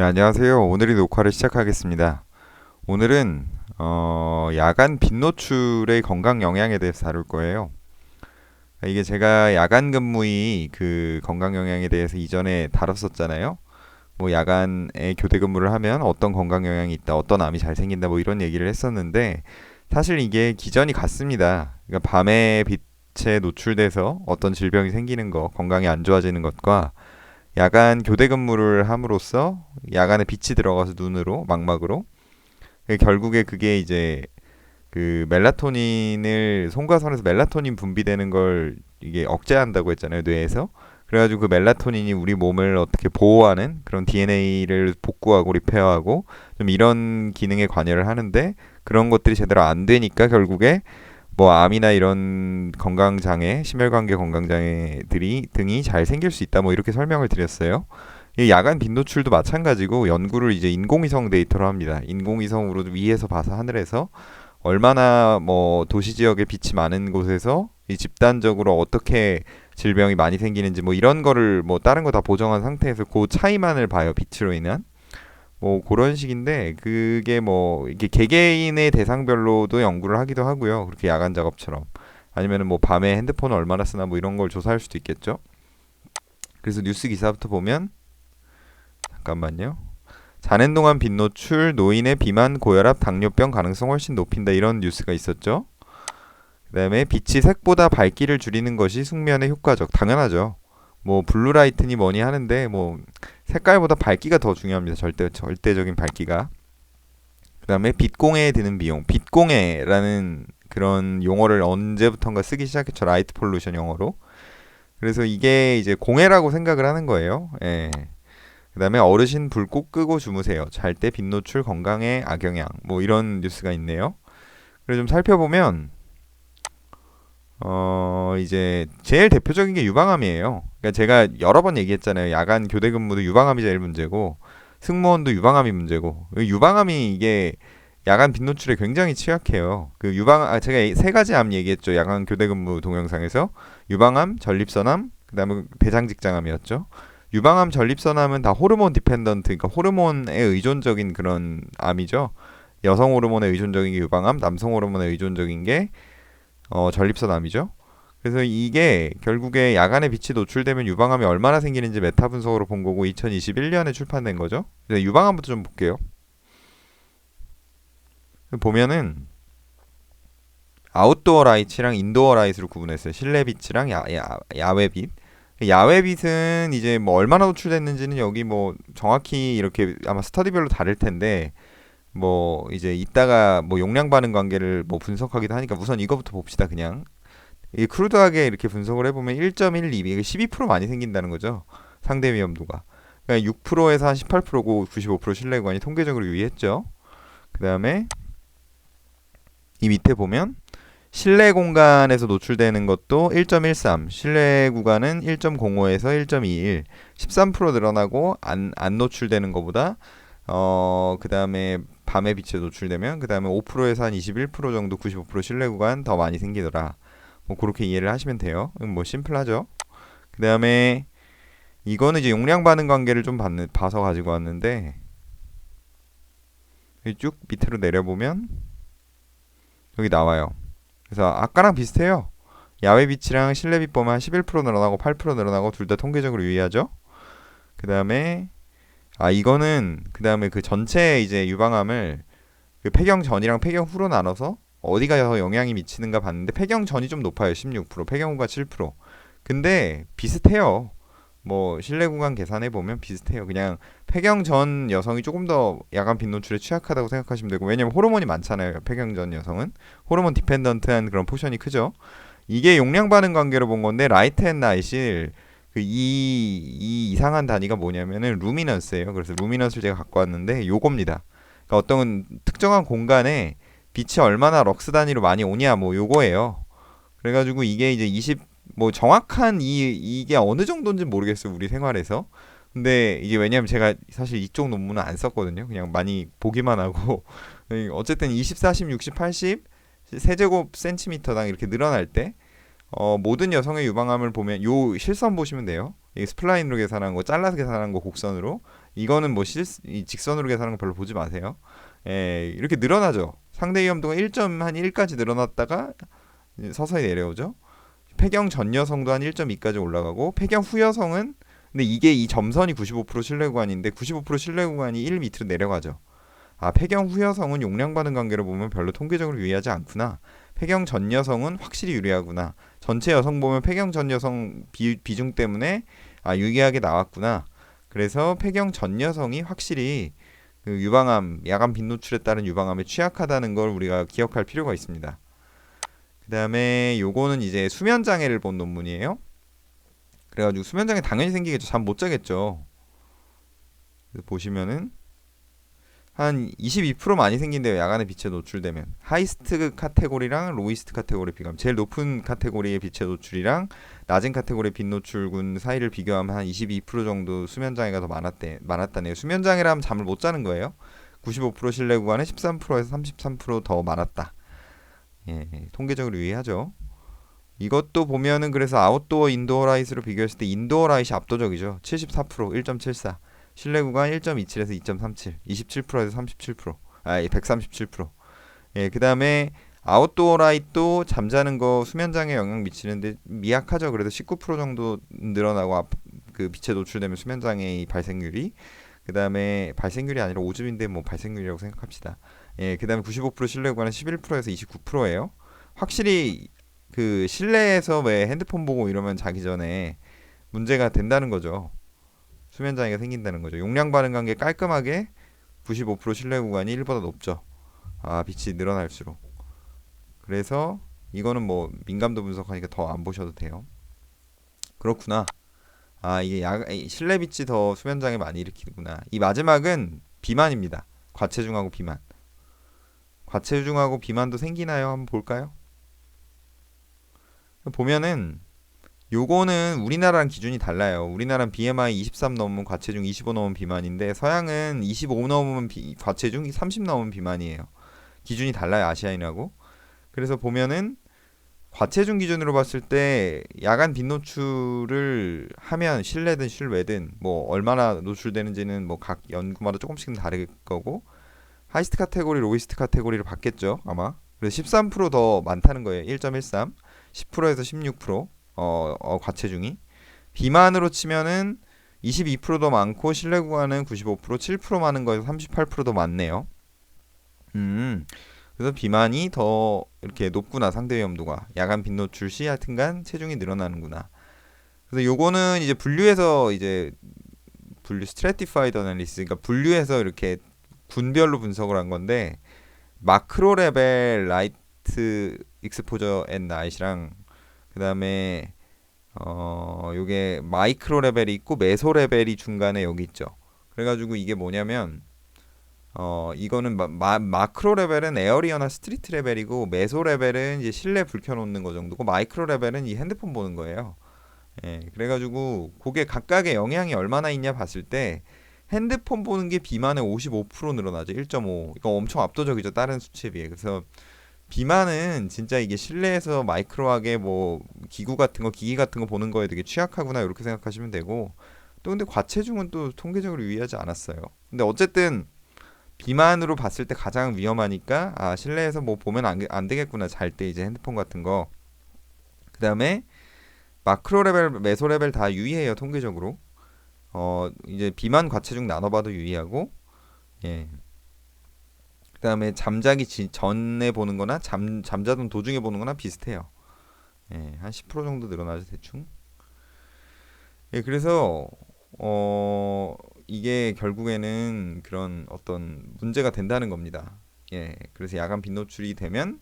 네, 안녕하세요. 오늘의 녹화를 시작하겠습니다. 오늘은 야간 빛 노출의 건강 영향에 대해서 다룰 거예요. 이게 제가 야간 근무의 그 건강 영향에 대해서 이전에 다뤘었잖아요. 뭐 야간에 교대 근무를 하면 어떤 건강 영향이 있다, 어떤 암이 잘 생긴다, 뭐 이런 얘기를 했었는데 사실 이게 기전이 같습니다. 그러니까 밤에 빛에 노출돼서 어떤 질병이 생기는 거, 건강이 안 좋아지는 것과 야간 교대 근무를 함으로써 야간에 빛이 들어가서 눈으로 망막으로 결국에 그게 이제 그 멜라토닌을 송과선에서 멜라토닌 분비되는 걸 이게 억제한다고 했잖아요, 뇌에서. 그래가지고 그 멜라토닌이 우리 몸을 어떻게 보호하는 그런 DNA를 복구하고 리페어하고 좀 이런 기능에 관여를 하는데 그런 것들이 제대로 안 되니까 결국에 뭐 암이나 이런 건강장애, 심혈관계 건강장애들이 등이 잘 생길 수 있다. 뭐 이렇게 설명을 드렸어요. 이 야간 빛 노출도 마찬가지고 연구를 이제 인공위성 데이터로 합니다. 인공위성으로 위에서 봐서 하늘에서 얼마나 뭐 도시 지역에 빛이 많은 곳에서 이 집단적으로 어떻게 질병이 많이 생기는지 뭐 이런 거를 뭐 다른 거 다 보정한 상태에서 그 차이만을 봐요. 빛으로 인한. 뭐 그런 식인데 그게 뭐 이게 개개인의 대상별로도 연구를 하기도 하고요. 그렇게 야간 작업처럼 아니면은 뭐 밤에 핸드폰을 얼마나 쓰나 뭐 이런 걸 조사할 수도 있겠죠. 그래서 뉴스 기사부터 보면 잠깐만요. 자는 동안 빛 노출 노인의 비만 고혈압 당뇨병 가능성 훨씬 높인다 이런 뉴스가 있었죠. 그다음에 빛이 색보다 밝기를 줄이는 것이 숙면에 효과적. 당연하죠. 뭐 블루라이트니 뭐니 하는데 뭐 색깔보다 밝기가 더 중요합니다. 절대적인 밝기가. 그다음에 빛공해에 드는 비용. 빛공해라는 그런 용어를 언제부턴가 쓰기 시작했죠. 라이트 폴루션 용어로. 그래서 이게 이제 공해라고 생각을 하는 거예요. 예. 그다음에 어르신 불 꼭 끄고 주무세요. 잘 때 빛 노출 건강에 악영향. 뭐 이런 뉴스가 있네요. 그래서 좀 살펴보면 이제 제일 대표적인 게 유방암이에요. 그러니까 제가 여러 번 얘기했잖아요. 야간 교대 근무도 유방암이 제일 문제고 승무원도 유방암이 문제고 유방암이 이게 야간 빛 노출에 굉장히 취약해요. 그 제가 세 가지 암 얘기했죠. 야간 교대 근무 동영상에서 유방암, 전립선암, 그다음에 대장직장암이었죠. 유방암, 전립선암은 다 호르몬 디펜던트, 그러니까 호르몬에 의존적인 그런 암이죠. 여성 호르몬에 의존적인 게 유방암, 남성 호르몬에 의존적인 게 전립선암이죠. 그래서 이게 결국에 야간에 빛이 노출되면 유방암이 얼마나 생기는지 메타 분석으로 본 거고 2021년에 출판된 거죠. 그래서 유방암부터 좀 볼게요. 보면은 아웃도어 라이트랑 인도어 라이트로 구분했어요. 실내 빛이랑 야외 빛. 야외 빛은 이제 뭐 얼마나 노출됐는지는 여기 뭐 정확히 이렇게 아마 스터디별로 다를 텐데 뭐 이제 이따가 뭐 용량 반응 관계를 뭐 분석하기도 하니까 우선 이거부터 봅시다. 그냥 이 크루드하게 이렇게 분석을 해보면 1.12 이게 12% 많이 생긴다는 거죠. 상대 위험도가. 그러니까 6%에서 한 18%고 95% 신뢰 구간이 통계적으로 유의했죠. 그 다음에 이 밑에 보면 실내 공간에서 노출되는 것도 1.13, 실내 구간은 1.05에서 1.21, 13% 늘어나고 안 노출되는 것보다 그 다음에 밤에 빛에 노출되면 그 다음에 5%에서 한 21% 정도 95% 실내 구간 더 많이 생기더라. 뭐 그렇게 이해를 하시면 돼요. 뭐 심플하죠. 그 다음에 이거는 이제 용량 반응 관계를 좀 봐서 가지고 왔는데 쭉 밑으로 내려보면 여기 나와요. 그래서 아까랑 비슷해요. 야외 빛이랑 실내 빛 보면 한 11% 늘어나고 8% 늘어나고 둘 다 통계적으로 유의하죠. 그 다음에 이거는 그 다음에 그 전체 이제 유방암을 그 폐경 전이랑 폐경 후로 나눠서 어디가 더 영향이 미치는가 봤는데 폐경 전이 좀 높아요. 16%, 폐경 후가 7%. 근데 비슷해요. 뭐 실내 구간 계산해 보면 비슷해요. 그냥 폐경 전 여성이 조금 더 야간 빛 노출에 취약하다고 생각하시면 되고 왜냐면 호르몬이 많잖아요. 폐경 전 여성은 호르몬 디펜던트한 그런 포션이 크죠. 이게 용량 반응 관계로 본 건데 라이트 앤 나이실 이 이상한 단위가 뭐냐면은 루미넌스예요. 그래서 루미넌스를 제가 갖고 왔는데 요겁니다. 그러니까 어떤 특정한 공간에 빛이 얼마나 럭스 단위로 많이 오냐 뭐 요거예요. 그래가지고 이게 이제 20 뭐 정확한 이게 어느 정도인지 모르겠어요 우리 생활에서. 근데 이게 왜냐면 제가 사실 이쪽 논문은 안 썼거든요. 그냥 많이 보기만 하고 어쨌든 20, 40, 60, 80 세제곱 센티미터당 이렇게 늘어날 때 모든 여성의 유방암을 보면 요 실선 보시면 돼요. 이 스플라인으로 계산한 거, 잘라서 계산한 거 곡선으로 이거는 뭐 이 직선으로 계산하는 거 별로 보지 마세요. 예, 이렇게 늘어나죠. 상대 위험도가 1.1까지 늘어났다가 서서히 내려오죠. 폐경 전 여성도 한 1.2까지 올라가고 폐경 후 여성은 근데 이게 이 점선이 95% 신뢰 구간인데 95% 신뢰 구간이 1 밑으로 내려가죠. 아, 폐경 후 여성은 용량 반응 관계로 보면 별로 통계적으로 유리하지 않구나. 폐경 전 여성은 확실히 유리하구나. 전체 여성 보면 폐경 전 여성 비중 때문에 아, 유리하게 나왔구나. 그래서 폐경 전 여성이 확실히 그 유방암, 야간 빛 노출에 따른 유방암에 취약하다는 걸 우리가 기억할 필요가 있습니다. 그 다음에 요거는 이제 수면 장애를 본 논문이에요. 그래가지고 수면 장애 당연히 생기겠죠. 잠 못 자겠죠. 보시면은 한 22% 많이 생긴대요. 야간에 빛에 노출되면. 하이스트 카테고리랑 로이스트 카테고리 비교하면 제일 높은 카테고리의 빛의 노출이랑 낮은 카테고리의 빛 노출군 사이를 비교하면 한 22% 정도 수면 장애가 더 많았다네요. 수면 장애라면 잠을 못 자는 거예요. 95% 신뢰 구간에 13%에서 33%더 많았다. 예, 통계적으로 유의하죠. 이것도 보면은 그래서 아웃도어 인도어 라이트로 비교했을 때 인도어 라이트이 압도적이죠. 74%, 1.74. 실내 구간 1.27에서 2.37, 27%에서 37%, 137%. 예, 그다음에 아웃도어 라이트도 잠자는 거 수면 장애 영향 미치는데 미약하죠. 그래도 19% 정도 늘어나고 그 빛에 노출되면 수면 장애의 발생률이 그다음에 발생률이 아니라 오줌인데 뭐 발생률이라고 생각합시다. 예, 그다음에 95% 실내 구간은 11%에서 29%예요. 확실히 그 실내에서 왜 핸드폰 보고 이러면 자기 전에 문제가 된다는 거죠. 수면 장애가 생긴다는 거죠. 용량 반응 관계 깔끔하게 95% 신뢰 구간이 1보다 높죠. 아, 빛이 늘어날수록. 그래서 이거는 뭐 민감도 분석하니까 더 안 보셔도 돼요. 그렇구나. 아, 이게 실내 빛이 더 수면 장애 많이 일으키구나. 이 마지막은 비만입니다. 과체중하고 비만. 과체중하고 비만도 생기나요? 한번 볼까요? 보면은 요거는 우리나라랑 기준이 달라요. 우리나라는 BMI 23 넘으면 과체중, 25 넘으면 비만인데 서양은 25 넘으면 과체중, 30 넘으면 비만이에요. 기준이 달라요, 아시아인하고. 그래서 보면은 과체중 기준으로 봤을 때 야간 빛 노출을 하면 실내든 실외든 뭐 얼마나 노출되는지는 뭐 각 연구마다 조금씩은 다를 거고 하이스트 카테고리, 로이스트 카테고리를 받겠죠, 아마. 그래서 13%더 많다는 거예요. 1.13, 10%에서 16%. 과체중이 비만으로 치면은 22%더 많고 실내 구간은 95%, 7% 많은 거에서 38%더 많네요. 그래서 비만이 더 이렇게 높구나. 상대 위험도가 야간 빛 노출 시 하여튼간 체중이 늘어나는구나. 그래서 요거는 이제 분류해서 이제 스트래티파이드 어널리시스, 그러니까 분류해서 이렇게 군별로 분석을 한 건데 마크로 레벨 라이트 익스포저 앤 나잇이랑 그다음에 요게 마이크로 레벨이 있고 메소 레벨이 중간에 여기 있죠. 그래가지고 이게 뭐냐면 이거는 마크로 레벨은 에어리어나 스트리트 레벨이고 메소 레벨은 이제 실내 불 켜놓는 거 정도고 마이크로 레벨은 이 핸드폰 보는 거예요. 예, 그래가지고 그게 각각의 영향이 얼마나 있냐 봤을 때 핸드폰 보는 게 비만의 55% 늘어나죠. 1.5. 이거 엄청 압도적이죠. 다른 수치에 비해. 그래서 비만은 진짜 이게 실내에서 마이크로하게 뭐 기구 같은 거, 기기 같은 거 보는 거에 되게 취약하구나 이렇게 생각하시면 되고 또 근데 과체중은 또 통계적으로 유의하지 않았어요. 근데 어쨌든 비만으로 봤을 때 가장 위험하니까 아 실내에서 뭐 보면 안 되겠구나 잘 때 이제 핸드폰 같은 거. 그다음에 마크로 레벨, 메소 레벨 다 유의해요 통계적으로. 이제 비만 과체중 나눠봐도 유의하고 예. 그다음에 잠자기 전에 보는 거나 잠자던 도중에 보는 거나 비슷해요. 예, 한 10% 정도 늘어나죠, 대충. 예, 그래서 이게 결국에는 그런 어떤 문제가 된다는 겁니다. 예, 그래서 야간 빛 노출이 되면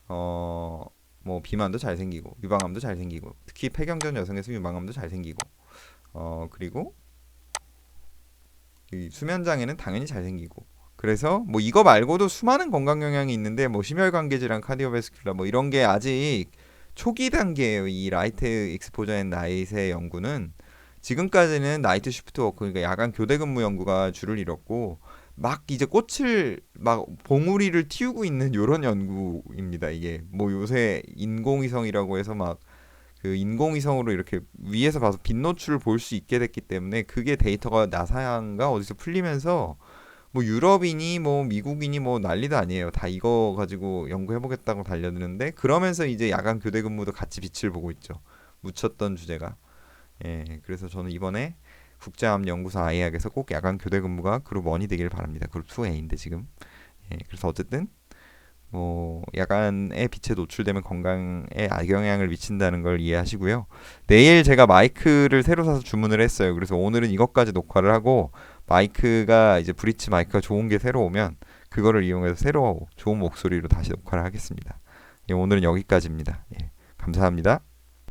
뭐 비만도 잘 생기고 유방암도 잘 생기고 특히 폐경전 여성에서 유방암도 잘 생기고 그리고 이 수면 장애는 당연히 잘 생기고 그래서 뭐 이거 말고도 수많은 건강 영향이 있는데 뭐 심혈관계 질환, 카디오베스큘라 뭐 이런 게 아직 초기 단계예요. 이 라이트 익스포저 앤 나잇의 연구는 지금까지는 나이트 쉬프트 워크 그러니까 야간 교대 근무 연구가 주를 이뤘고 막 이제 꽃을 막 봉우리를 틔우고 있는 요런 연구입니다. 이게 뭐 요새 인공위성이라고 해서 막 그 인공위성으로 이렇게 위에서 봐서 빛 노출을 볼 수 있게 됐기 때문에 그게 데이터가 나사인가 어디서 풀리면서 뭐 유럽이니 뭐 미국이니 뭐 난리도 아니에요. 다 이거 가지고 연구해보겠다고 달려드는데 그러면서 이제 야간 교대 근무도 같이 빛을 보고 있죠. 묻혔던 주제가. 예, 그래서 저는 이번에 국제암연구소 아이학에서 꼭 야간 교대 근무가 그룹 1이 되길 바랍니다. 그룹 2A인데 지금. 예, 그래서 어쨌든 뭐 야간에 빛에 노출되면 건강에 악영향을 미친다는 걸 이해하시고요. 내일 제가 마이크를 새로 사서 주문을 했어요. 그래서 오늘은 이것까지 녹화를 하고 마이크가 이제 브릿지 마이크가 좋은 게 새로 오면 그거를 이용해서 새로 좋은 목소리로 다시 녹화를 하겠습니다. 예, 오늘은 여기까지입니다. 예, 감사합니다.